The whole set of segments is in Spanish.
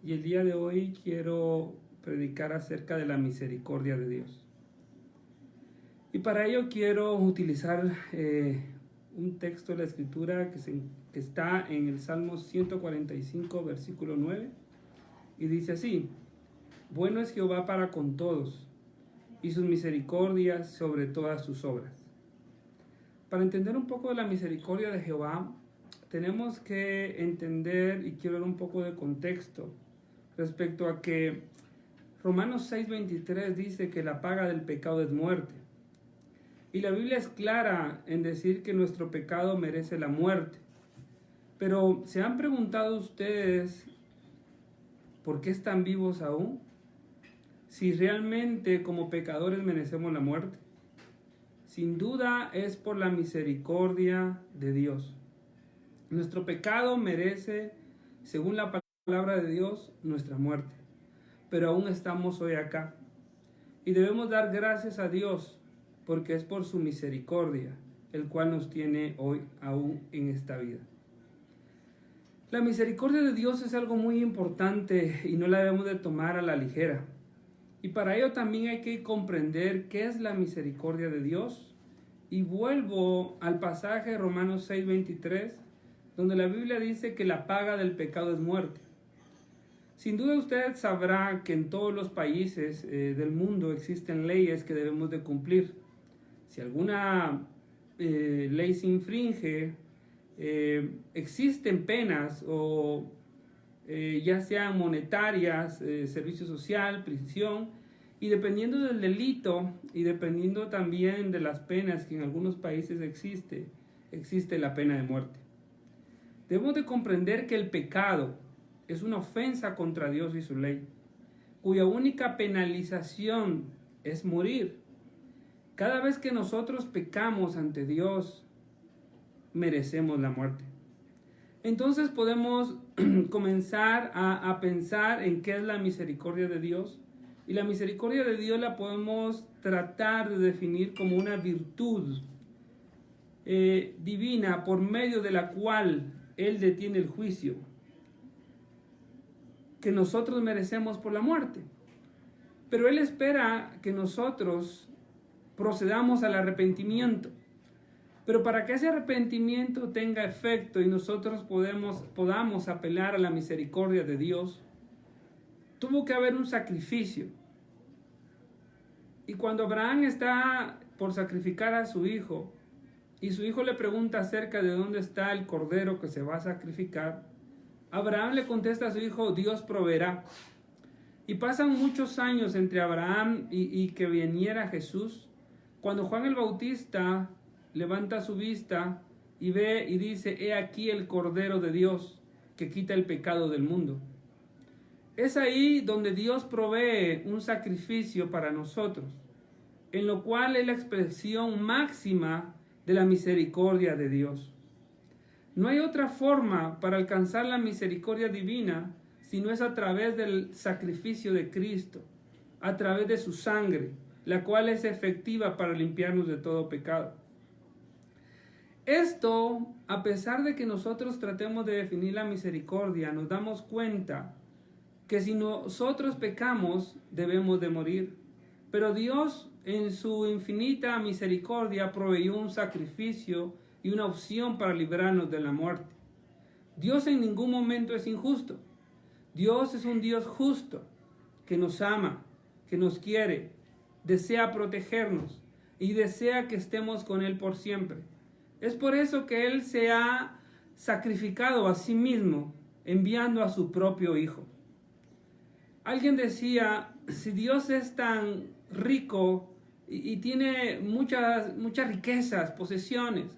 y el día de hoy quiero predicar acerca de la misericordia de Dios. Y para ello quiero utilizar un texto de la Escritura que está en el Salmo 145, versículo 9, y dice así: bueno es Jehová para con todos, y sus misericordias sobre todas sus obras. Para entender un poco de la misericordia de Jehová, tenemos que entender, y quiero dar un poco de contexto, respecto a que Romanos 6:23 dice que la paga del pecado es muerte. Y la Biblia es clara en decir que nuestro pecado merece la muerte. Pero ¿se han preguntado ustedes por qué están vivos aún? Si realmente como pecadores merecemos la muerte. Sin duda es por la misericordia de Dios. Nuestro pecado merece, según la palabra de Dios, nuestra muerte. Pero aún estamos hoy acá. Y debemos dar gracias a Dios, porque es por su misericordia, el cual nos tiene hoy aún en esta vida. La misericordia de Dios es algo muy importante y no la debemos de tomar a la ligera. Y para ello también hay que comprender qué es la misericordia de Dios. Y vuelvo al pasaje de Romanos 6:23, donde la Biblia dice que la paga del pecado es muerte. Sin duda usted sabrá que en todos los países del mundo existen leyes que debemos de cumplir. Si alguna ley se infringe, existen penas, o ya sean monetarias, servicio social, prisión, y dependiendo del delito y dependiendo también de las penas que en algunos países existe la pena de muerte. Debemos de comprender que el pecado es una ofensa contra Dios y su ley, cuya única penalización es morir. Cada vez que nosotros pecamos ante Dios, merecemos la muerte. Entonces podemos comenzar a pensar en qué es la misericordia de Dios. Y la misericordia de Dios la podemos tratar de definir como una virtud divina por medio de la cual Él detiene el juicio que nosotros merecemos por la muerte. Pero Él espera que nosotros procedamos al arrepentimiento. Pero para que ese arrepentimiento tenga efecto y nosotros podamos apelar a la misericordia de Dios, tuvo que haber un sacrificio. Y cuando Abraham está por sacrificar a su hijo, y su hijo le pregunta acerca de dónde está el cordero que se va a sacrificar, Abraham le contesta a su hijo: Dios proveerá. Y pasan muchos años entre Abraham y que viniera Jesús, cuando Juan el Bautista levanta su vista y ve y dice: he aquí el Cordero de Dios que quita el pecado del mundo. Es ahí donde Dios provee un sacrificio para nosotros, en lo cual es la expresión máxima de la misericordia de Dios. No hay otra forma para alcanzar la misericordia divina si no es a través del sacrificio de Cristo, a través de su sangre, la cual es efectiva para limpiarnos de todo pecado. Esto, a pesar de que nosotros tratemos de definir la misericordia, nos damos cuenta que si nosotros pecamos, debemos de morir. Pero Dios, en su infinita misericordia, proveyó un sacrificio y una opción para librarnos de la muerte. Dios en ningún momento es injusto. Dios es un Dios justo, que nos ama, que nos quiere, desea protegernos y desea que estemos con Él por siempre. Es por eso que Él se ha sacrificado a sí mismo, enviando a su propio Hijo. Alguien decía: si Dios es tan rico y tiene muchas riquezas, posesiones,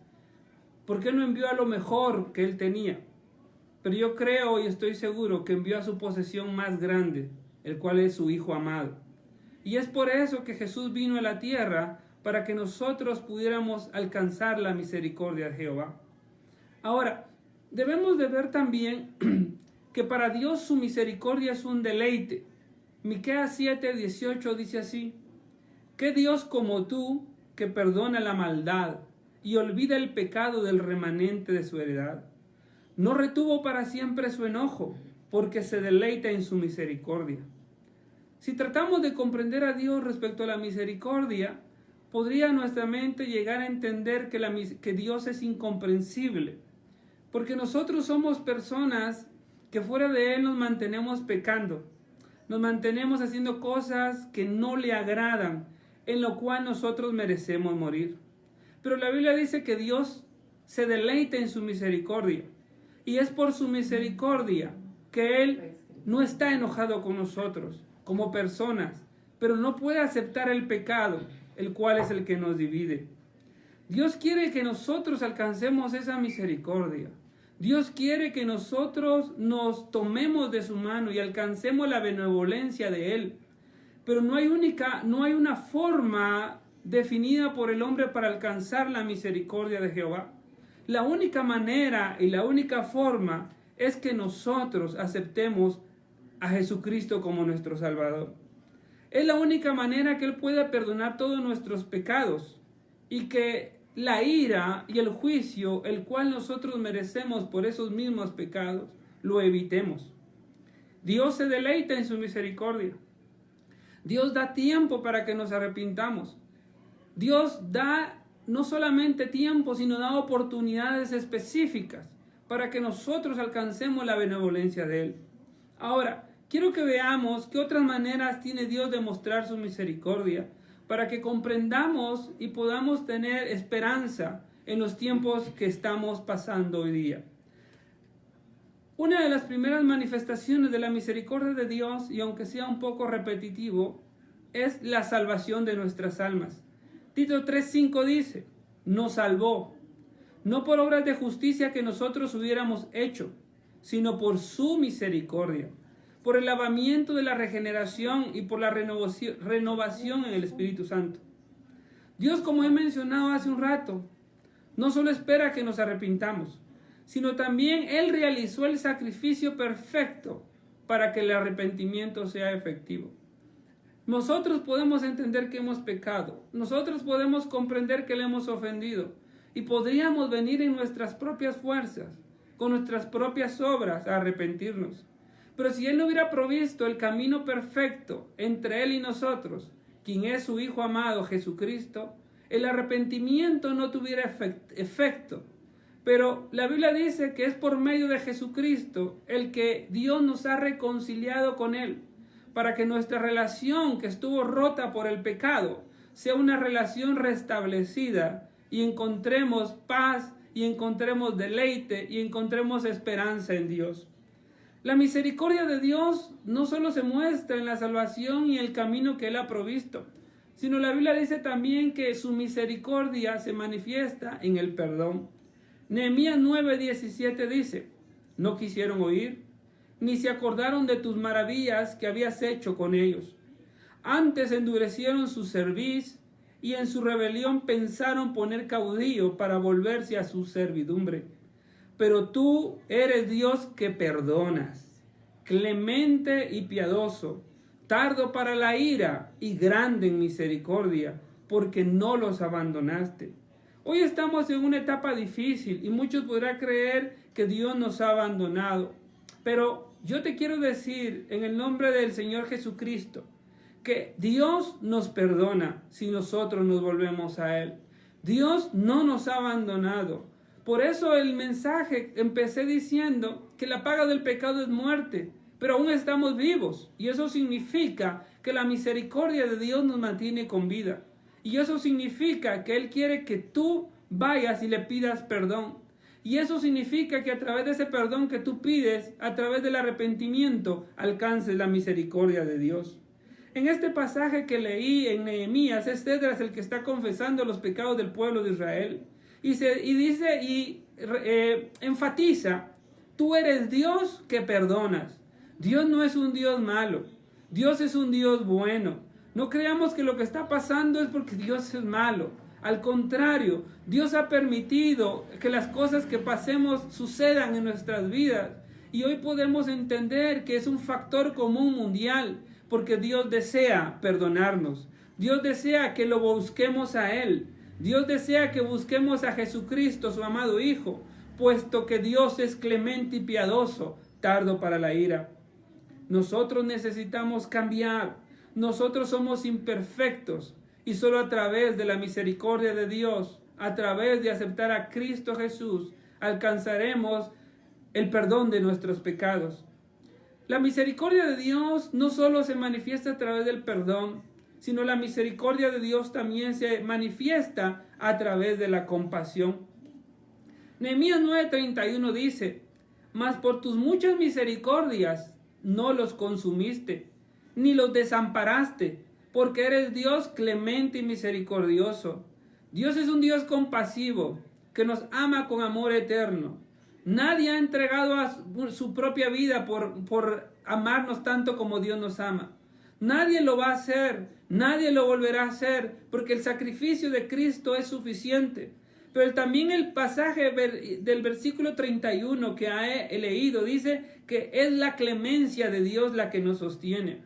¿por qué no envió a lo mejor que Él tenía? Pero yo creo y estoy seguro que envió a su posesión más grande, el cual es su Hijo amado. Y es por eso que Jesús vino a la tierra, para que nosotros pudiéramos alcanzar la misericordia de Jehová. Ahora, debemos de ver también que para Dios su misericordia es un deleite. Miqueas 7:18 dice así: ¿qué Dios como tú, que perdona la maldad y olvida el pecado del remanente de su heredad? No retuvo para siempre su enojo, porque se deleita en su misericordia. Si tratamos de comprender a Dios respecto a la misericordia, podría nuestra mente llegar a entender que Dios es incomprensible, porque nosotros somos personas que fuera de Él nos mantenemos pecando, nos mantenemos haciendo cosas que no le agradan, en lo cual nosotros merecemos morir. Pero la Biblia dice que Dios se deleita en su misericordia, y es por su misericordia que Él no está enojado con nosotros como personas, pero no puede aceptar el pecado, el cual es el que nos divide. Dios quiere que nosotros alcancemos esa misericordia. Dios quiere que nosotros nos tomemos de su mano y alcancemos la benevolencia de Él. Pero no hay una forma definida por el hombre para alcanzar la misericordia de Jehová. La única manera y la única forma es que nosotros aceptemos a Jesucristo como nuestro Salvador. Es la única manera que Él pueda perdonar todos nuestros pecados y que la ira y el juicio, el cual nosotros merecemos por esos mismos pecados, lo evitemos. Dios se deleita en su misericordia. Dios da tiempo para que nos arrepintamos. Dios da no solamente tiempo, sino da oportunidades específicas para que nosotros alcancemos la benevolencia de Él. Ahora, quiero que veamos qué otras maneras tiene Dios de mostrar su misericordia, para que comprendamos y podamos tener esperanza en los tiempos que estamos pasando hoy día. Una de las primeras manifestaciones de la misericordia de Dios, y aunque sea un poco repetitivo, es la salvación de nuestras almas. Tito 3:5 dice, nos salvó, no por obras de justicia que nosotros hubiéramos hecho, sino por su misericordia, por el lavamiento de la regeneración y por la renovación en el Espíritu Santo. Dios, como he mencionado hace un rato, no solo espera que nos arrepintamos, sino también Él realizó el sacrificio perfecto para que el arrepentimiento sea efectivo. Nosotros podemos entender que hemos pecado, nosotros podemos comprender que le hemos ofendido y podríamos venir en nuestras propias fuerzas, con nuestras propias obras, a arrepentirnos. Pero si Él no hubiera provisto el camino perfecto entre Él y nosotros, quien es su Hijo amado Jesucristo, el arrepentimiento no tuviera efecto. Pero la Biblia dice que es por medio de Jesucristo el que Dios nos ha reconciliado con Él, para que nuestra relación que estuvo rota por el pecado sea una relación restablecida y encontremos paz y encontremos deleite y encontremos esperanza en Dios. La misericordia de Dios no solo se muestra en la salvación y el camino que Él ha provisto, sino la Biblia dice también que su misericordia se manifiesta en el perdón. Nehemías 9:17 dice, no quisieron oír, ni se acordaron de tus maravillas que habías hecho con ellos. Antes endurecieron su cerviz y en su rebelión pensaron poner caudillo para volverse a su servidumbre. Pero tú eres Dios que perdonas, clemente y piadoso, tardo para la ira y grande en misericordia, porque no los abandonaste. Hoy estamos en una etapa difícil y muchos podrán creer que Dios nos ha abandonado. Pero yo te quiero decir en el nombre del Señor Jesucristo que Dios nos perdona si nosotros nos volvemos a Él. Dios no nos ha abandonado. Por eso el mensaje empecé diciendo que la paga del pecado es muerte, pero aún estamos vivos. Y eso significa que la misericordia de Dios nos mantiene con vida. Y eso significa que Él quiere que tú vayas y le pidas perdón. Y eso significa que a través de ese perdón que tú pides, a través del arrepentimiento, alcances la misericordia de Dios. En este pasaje que leí en Nehemías, es Esdras el que está confesando los pecados del pueblo de Israel. Y enfatiza, tú eres Dios que perdonas. Dios no es un Dios malo. Dios es un Dios bueno. No creamos que lo que está pasando es porque Dios es malo. Al contrario, Dios ha permitido que las cosas que pasemos sucedan en nuestras vidas. Y hoy podemos entender que es un factor común mundial, porque Dios desea perdonarnos. Dios desea que lo busquemos a Él. Dios desea que busquemos a Jesucristo, su amado Hijo, puesto que Dios es clemente y piadoso, tardo para la ira. Nosotros necesitamos cambiar. Nosotros somos imperfectos y solo a través de la misericordia de Dios, a través de aceptar a Cristo Jesús, alcanzaremos el perdón de nuestros pecados. La misericordia de Dios no solo se manifiesta a través del perdón, sino la misericordia de Dios también se manifiesta a través de la compasión. Nehemías 9:31 dice: mas por tus muchas misericordias no los consumiste, ni los desamparaste, porque eres Dios clemente y misericordioso. Dios es un Dios compasivo, que nos ama con amor eterno. Nadie ha entregado a su propia vida por amarnos tanto como Dios nos ama. Nadie lo va a hacer, nadie lo volverá a hacer, porque el sacrificio de Cristo es suficiente. Pero también el pasaje del versículo 31 que he leído dice que es la clemencia de Dios la que nos sostiene.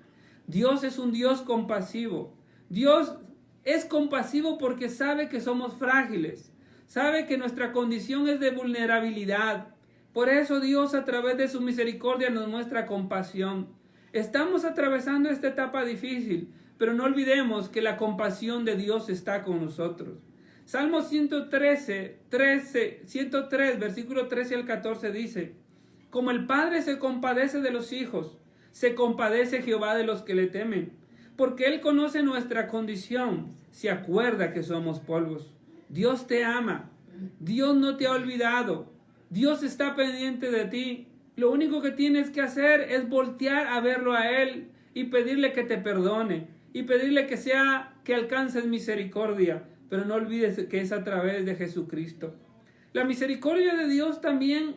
Dios es un Dios compasivo. Dios es compasivo porque sabe que somos frágiles. Sabe que nuestra condición es de vulnerabilidad. Por eso Dios a través de su misericordia nos muestra compasión. Estamos atravesando esta etapa difícil, pero no olvidemos que la compasión de Dios está con nosotros. Salmo 103, versículo 13 al 14 dice: como el Padre se compadece de los hijos, se compadece Jehová de los que le temen, porque Él conoce nuestra condición, se acuerda que somos polvos. Dios te ama, Dios no te ha olvidado, Dios está pendiente de ti. Lo único que tienes que hacer es voltear a verlo a Él y pedirle que te perdone y pedirle que alcances misericordia, pero no olvides que es a través de Jesucristo. La misericordia de Dios también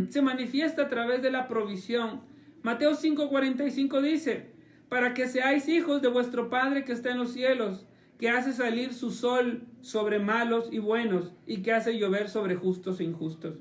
se manifiesta a través de la provisión. Mateo 5:45 dice: para que seáis hijos de vuestro Padre que está en los cielos, que hace salir su sol sobre malos y buenos, y que hace llover sobre justos e injustos.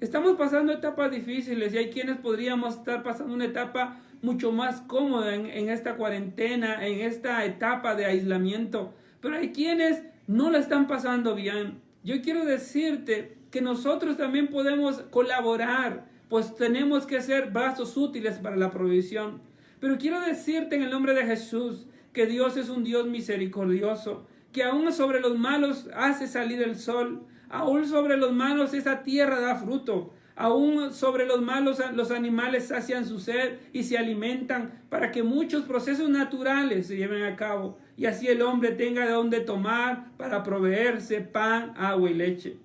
Estamos pasando etapas difíciles y hay quienes podríamos estar pasando una etapa mucho más cómoda en esta cuarentena, en esta etapa de aislamiento, pero hay quienes no la están pasando bien. Yo quiero decirte que nosotros también podemos colaborar, pues tenemos que ser brazos útiles para la provisión. Pero quiero decirte en el nombre de Jesús que Dios es un Dios misericordioso, que aún sobre los malos hace salir el sol, aún sobre los malos esa tierra da fruto, aún sobre los malos los animales sacian su sed y se alimentan para que muchos procesos naturales se lleven a cabo y así el hombre tenga de dónde tomar para proveerse pan, agua y leche.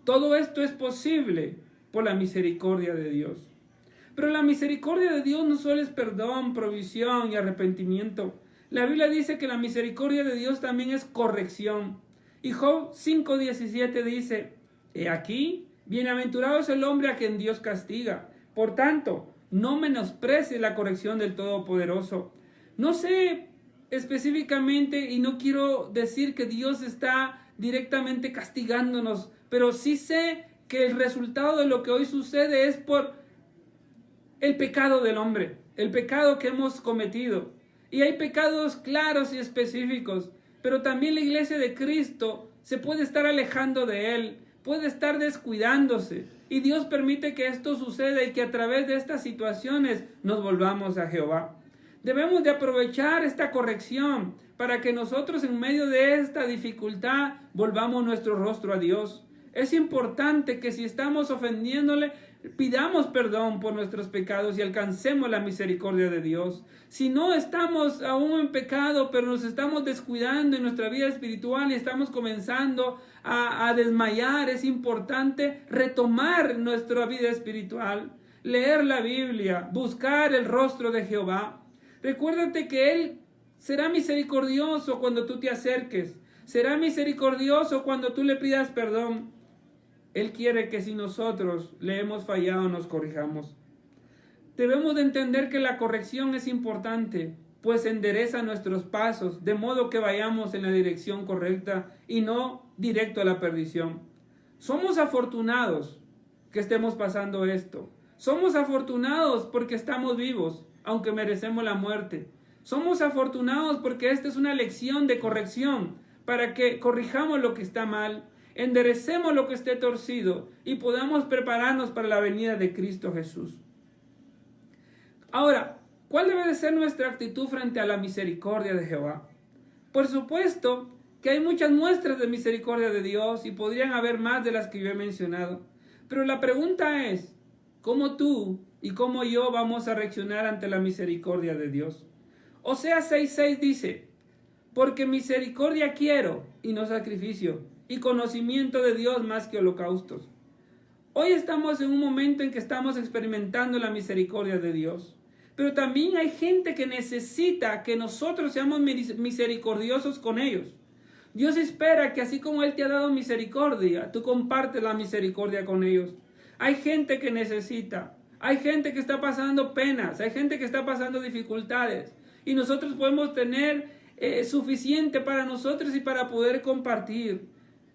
Todo esto es posible por la misericordia de Dios. Pero la misericordia de Dios no solo es perdón, provisión y arrepentimiento. La Biblia dice que la misericordia de Dios también es corrección. Y Job 5:17 dice: he aquí, bienaventurado es el hombre a quien Dios castiga. Por tanto, no menosprecies la corrección del Todopoderoso. No sé específicamente y no quiero decir que Dios está directamente castigándonos, pero sí sé que el resultado de lo que hoy sucede es por el pecado del hombre, el pecado que hemos cometido. Y hay pecados claros y específicos, pero también la iglesia de Cristo se puede estar alejando de Él, puede estar descuidándose. Y Dios permite que esto suceda y que a través de estas situaciones nos volvamos a Jehová. Debemos de aprovechar esta corrección para que nosotros en medio de esta dificultad volvamos nuestro rostro a Dios. Es importante que si estamos ofendiéndole, pidamos perdón por nuestros pecados y alcancemos la misericordia de Dios. Si no estamos aún en pecado, pero nos estamos descuidando en nuestra vida espiritual y estamos comenzando a desmayar, es importante retomar nuestra vida espiritual, leer la Biblia, buscar el rostro de Jehová. Recuérdate que Él será misericordioso cuando tú te acerques, será misericordioso cuando tú le pidas perdón. Él quiere que si nosotros le hemos fallado nos corrijamos. Debemos de entender que la corrección es importante, pues endereza nuestros pasos, de modo que vayamos en la dirección correcta y no directo a la perdición. Somos afortunados que estemos pasando esto. Somos afortunados porque estamos vivos, aunque merecemos la muerte. Somos afortunados porque esta es una lección de corrección, para que corrijamos lo que está mal, enderecemos lo que esté torcido y podamos prepararnos para la venida de Cristo Jesús. Ahora, ¿cuál debe de ser nuestra actitud frente a la misericordia de Jehová? Por supuesto que hay muchas muestras de misericordia de Dios y podrían haber más de las que yo he mencionado. Pero la pregunta es, ¿cómo tú y cómo yo vamos a reaccionar ante la misericordia de Dios? Oseas 6:6 dice, porque misericordia quiero y no sacrificio, y conocimiento de Dios más que holocaustos. Hoy estamos en un momento en que estamos experimentando la misericordia de Dios. Pero también hay gente que necesita que nosotros seamos misericordiosos con ellos. Dios espera que así como Él te ha dado misericordia, tú compartes la misericordia con ellos. Hay gente que necesita, hay gente que está pasando penas, hay gente que está pasando dificultades. Y nosotros podemos tener suficiente para nosotros y para poder compartir.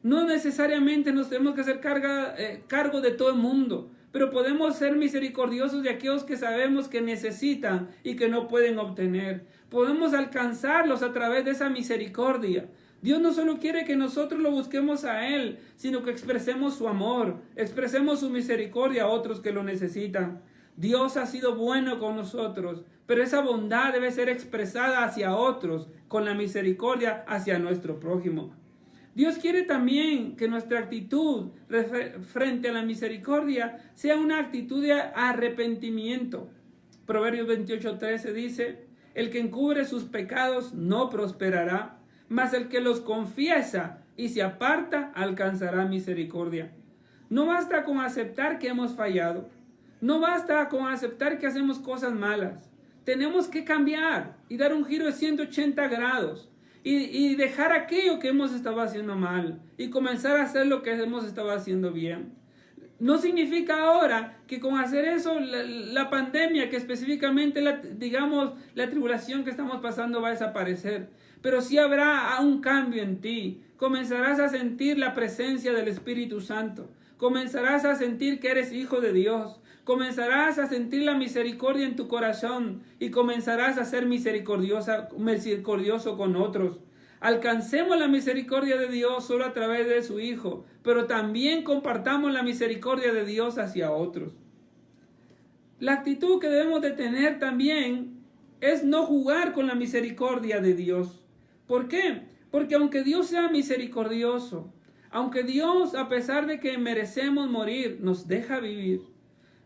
No necesariamente nos tenemos que hacer cargo de todo el mundo, pero podemos ser misericordiosos de aquellos que sabemos que necesitan y que no pueden obtener. Podemos alcanzarlos a través de esa misericordia. Dios no solo quiere que nosotros lo busquemos a Él, sino que expresemos su amor, expresemos su misericordia a otros que lo necesitan. Dios ha sido bueno con nosotros, pero esa bondad debe ser expresada hacia otros con la misericordia hacia nuestro prójimo. Dios quiere también que nuestra actitud frente a la misericordia sea una actitud de arrepentimiento. Proverbios 28:13 dice, el que encubre sus pecados no prosperará, mas el que los confiesa y se aparta alcanzará misericordia. No basta con aceptar que hemos fallado. No basta con aceptar que hacemos cosas malas. Tenemos que cambiar y dar un giro de 180 grados. Y dejar aquello que hemos estado haciendo mal y comenzar a hacer lo que hemos estado haciendo bien. No significa ahora que con hacer eso la pandemia, que específicamente la tribulación que estamos pasando va a desaparecer. Pero sí habrá un cambio en ti. Comenzarás a sentir la presencia del Espíritu Santo. Comenzarás a sentir que eres hijo de Dios. Comenzarás a sentir la misericordia en tu corazón y comenzarás a ser misericordioso con otros. Alcancemos la misericordia de Dios solo a través de su Hijo, pero también compartamos la misericordia de Dios hacia otros. La actitud que debemos de tener también es no jugar con la misericordia de Dios. ¿Por qué? Porque aunque Dios sea misericordioso, aunque Dios, a pesar de que merecemos morir, nos deja vivir,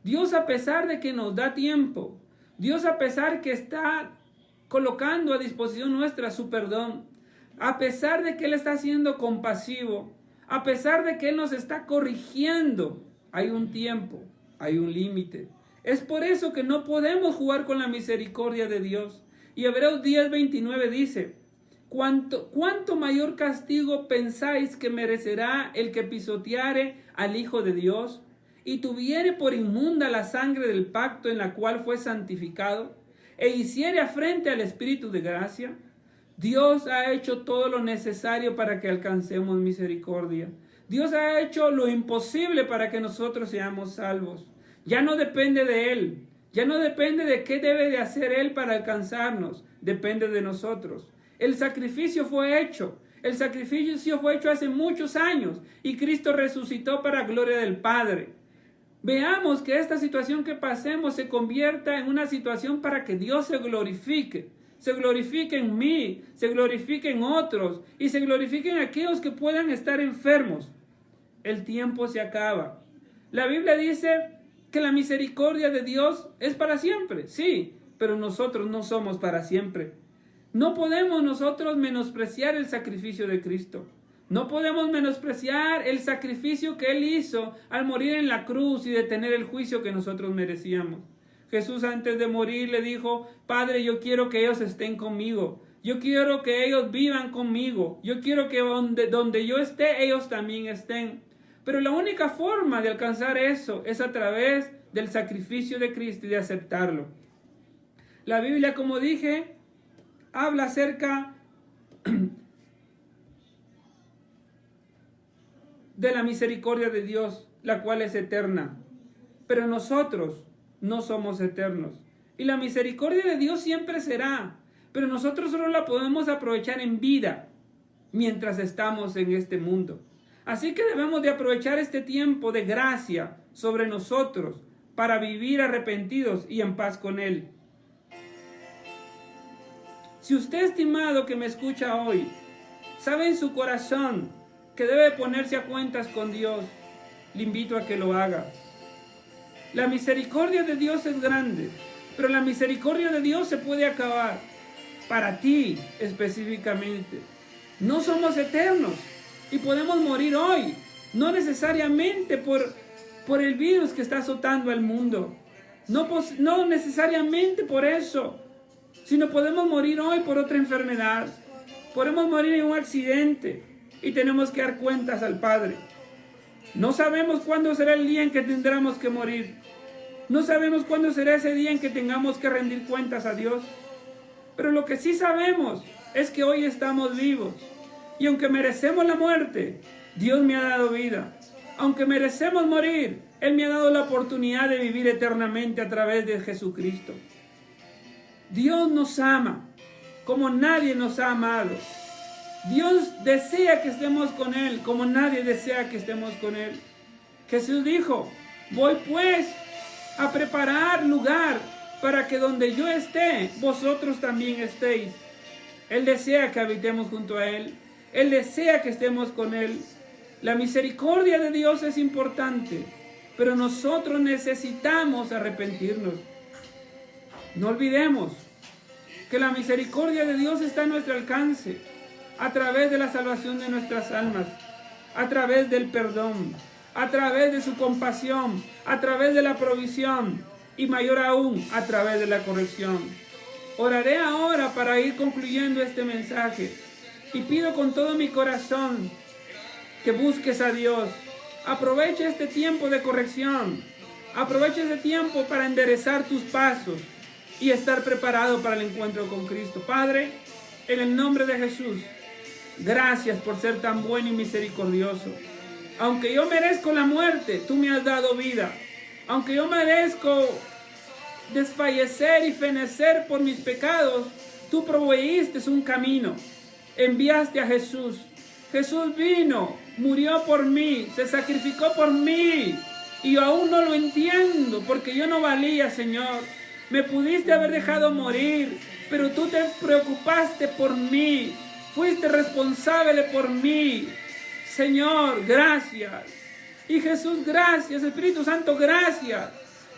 Dios, a pesar de que nos da tiempo, Dios, a pesar que está colocando a disposición nuestra su perdón, a pesar de que Él está siendo compasivo, a pesar de que Él nos está corrigiendo, hay un tiempo, hay un límite. Es por eso que no podemos jugar con la misericordia de Dios. Y Hebreos 10:29 dice, ¿Cuánto mayor castigo pensáis que merecerá el que pisoteare al Hijo de Dios y tuviere por inmunda la sangre del pacto en la cual fue santificado e hiciere afrente al Espíritu de gracia? Dios ha hecho todo lo necesario para que alcancemos misericordia. Dios ha hecho lo imposible para que nosotros seamos salvos. Ya no depende de Él. Ya no depende de qué debe de hacer Él para alcanzarnos. Depende de nosotros. El sacrificio fue hecho. El sacrificio fue hecho hace muchos años y Cristo resucitó para gloria del Padre. Veamos que esta situación que pasemos se convierta en una situación para que Dios se glorifique. Se glorifique en mí, se glorifique en otros y se glorifique en aquellos que puedan estar enfermos. El tiempo se acaba. La Biblia dice que la misericordia de Dios es para siempre, sí, pero nosotros no somos para siempre. No podemos nosotros menospreciar el sacrificio de Cristo. No podemos menospreciar el sacrificio que Él hizo al morir en la cruz y detener el juicio que nosotros merecíamos. Jesús antes de morir le dijo, Padre, yo quiero que ellos estén conmigo. Yo quiero que ellos vivan conmigo. Yo quiero que donde yo esté, ellos también estén. Pero la única forma de alcanzar eso es a través del sacrificio de Cristo y de aceptarlo. La Biblia, como dije, habla acerca de la misericordia de Dios, la cual es eterna. Pero nosotros no somos eternos. Y la misericordia de Dios siempre será. Pero nosotros solo la podemos aprovechar en vida, mientras estamos en este mundo. Así que debemos de aprovechar este tiempo de gracia sobre nosotros, para vivir arrepentidos y en paz con Él. Si usted, estimado, que me escucha hoy, sabe en su corazón que debe ponerse a cuentas con Dios, le invito a que lo haga. La misericordia de Dios es grande, pero la misericordia de Dios se puede acabar. Para ti específicamente. No somos eternos y podemos morir hoy, no necesariamente por el virus que está azotando al mundo, no necesariamente por eso, sino podemos morir hoy por otra enfermedad, podemos morir en un accidente y tenemos que dar cuentas al Padre. No sabemos cuándo será el día en que tendremos que morir, no sabemos cuándo será ese día en que tengamos que rendir cuentas a Dios, pero lo que sí sabemos es que hoy estamos vivos. Y aunque merecemos la muerte, Dios me ha dado vida. Aunque merecemos morir, Él me ha dado la oportunidad de vivir eternamente a través de Jesucristo. Dios nos ama como nadie nos ha amado. Dios desea que estemos con Él como nadie desea que estemos con Él. Jesús dijo, voy pues a preparar lugar para que donde yo esté, vosotros también estéis. Él desea que habitemos junto a Él. Él desea que estemos con Él. La misericordia de Dios es importante, pero nosotros necesitamos arrepentirnos. No olvidemos que la misericordia de Dios está a nuestro alcance, a través de la salvación de nuestras almas, a través del perdón, a través de su compasión, a través de la provisión, y mayor aún a través de la corrección. Oraré ahora para ir concluyendo este mensaje y pido con todo mi corazón que busques a Dios. Aprovecha este tiempo de corrección, aprovecha este tiempo para enderezar tus pasos y estar preparado para el encuentro con Cristo. Padre, en el nombre de Jesús, gracias por ser tan bueno y misericordioso. Aunque yo merezco la muerte, tú me has dado vida. Aunque yo merezco desfallecer y fenecer por mis pecados, tú proveíste un camino. Enviaste a Jesús. Jesús vino, murió por mí, se sacrificó por mí. Y yo aún no lo entiendo porque yo no valía, Señor. Me pudiste haber dejado morir, pero tú te preocupaste por mí. Fuiste responsable por mí. Señor, gracias. Y Jesús, gracias. Espíritu Santo, gracias.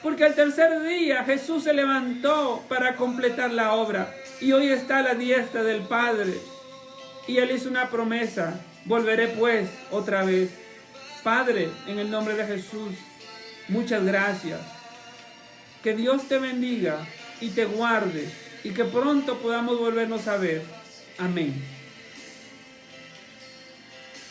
Porque al tercer día Jesús se levantó para completar la obra. Y hoy está a la diestra del Padre. Y Él hizo una promesa. Volveré pues otra vez. Padre, en el nombre de Jesús, muchas gracias. Que Dios te bendiga y te guarde. Y que pronto podamos volvernos a ver. Amén.